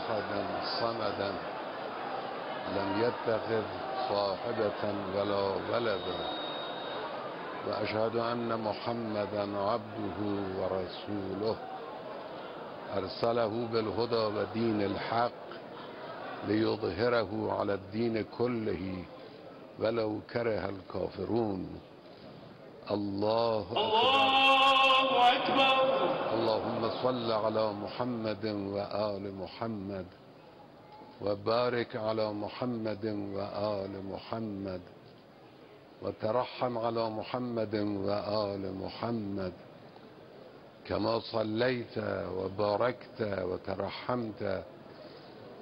أحدا صمدا لم يتخذ صاحبة ولا ولدا وأشهد أن محمدا عبده ورسوله أرسله بالهدى ودين الحق ليظهره على الدين كله ولو كره الكافرون. الله أكبر. اللهم صل على محمد وآل محمد وبارك على محمد وآل محمد وترحم على محمد وآل محمد كما صليت وباركت وترحمت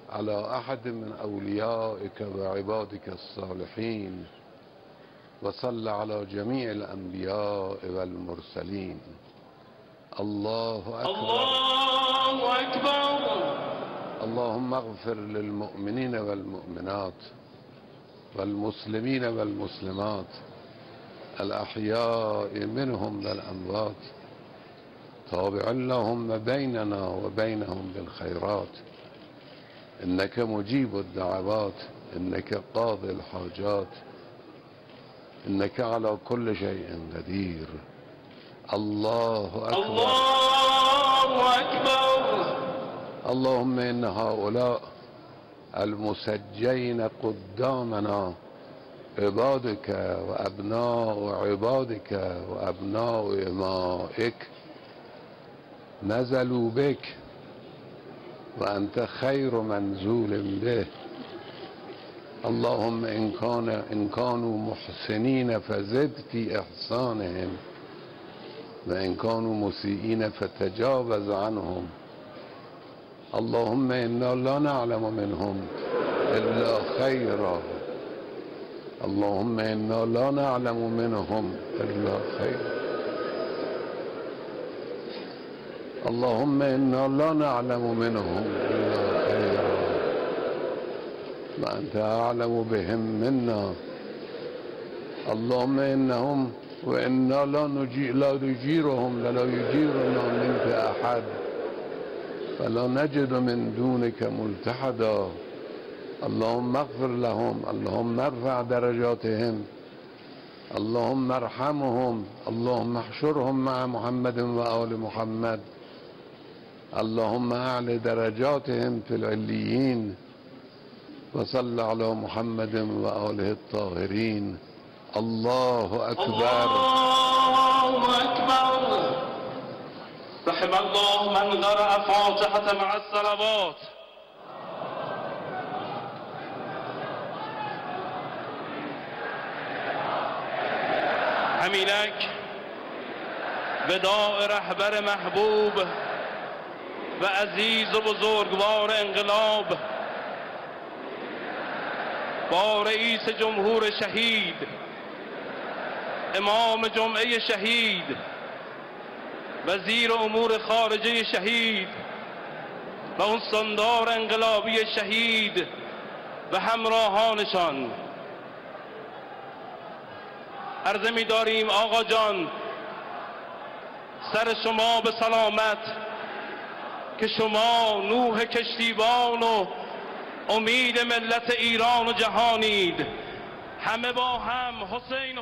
على أحد من أوليائك وعبادك الصالحين وصل على جميع الأنبياء والمرسلين. الله أكبر. الله أكبر. اللهم اغفر للمؤمنين والمؤمنات والمسلمين والمسلمات الأحياء منهم والأموات تابع لهم بيننا وبينهم بالخيرات إنك مجيب الدعوات إنك قاضي الحاجات إنك على كل شيء قدير. الله أكبر. الله أكبر. اللهم إن هؤلاء المسجين قدامنا عبادك وأبناء عبادك وأبناء إمائك نزلوا بك وأنت خير منزول به. اللهم إن كانوا محسنين فزد في إحسانهم وإن كانوا مسيئين فتجاوز عنهم. اللهم إنا لا نعلم منهم إلا خيرا. اللهم إنا لا نعلم منهم إلا خيرا. اللهم إنا لا نعلم منهم إلا خيرا وأنت أعلم بهم منا. اللهم إنهم وإنا لا نجيرهم لا يجيرنا منك أحد فلا نجد من دونك ملتحدا. اللهم اغفر لهم. اللهم ارفع درجاتهم. اللهم ارحمهم. اللهم احشرهم مع محمد وآل محمد. اللهم أعل درجاتهم في العليين وصل على محمد وآله الطاهرين. الله أكبر. الله أكبر. رحم الله من قرأ فاتحة مع الصلوات. همینک وداع رهبر محبوب و عزیز و بزرگوار انقلاب با رئیس جمهور شهید امام جمعه شهید وزیر امور خارجه شهید و استاندار انقلابی شهید و همراهانشان عرضه می داریم آقا جان سر شما به سلامت که شما نوح کشتیبان و امید ملت ایران و جهانید. همه با هم حسین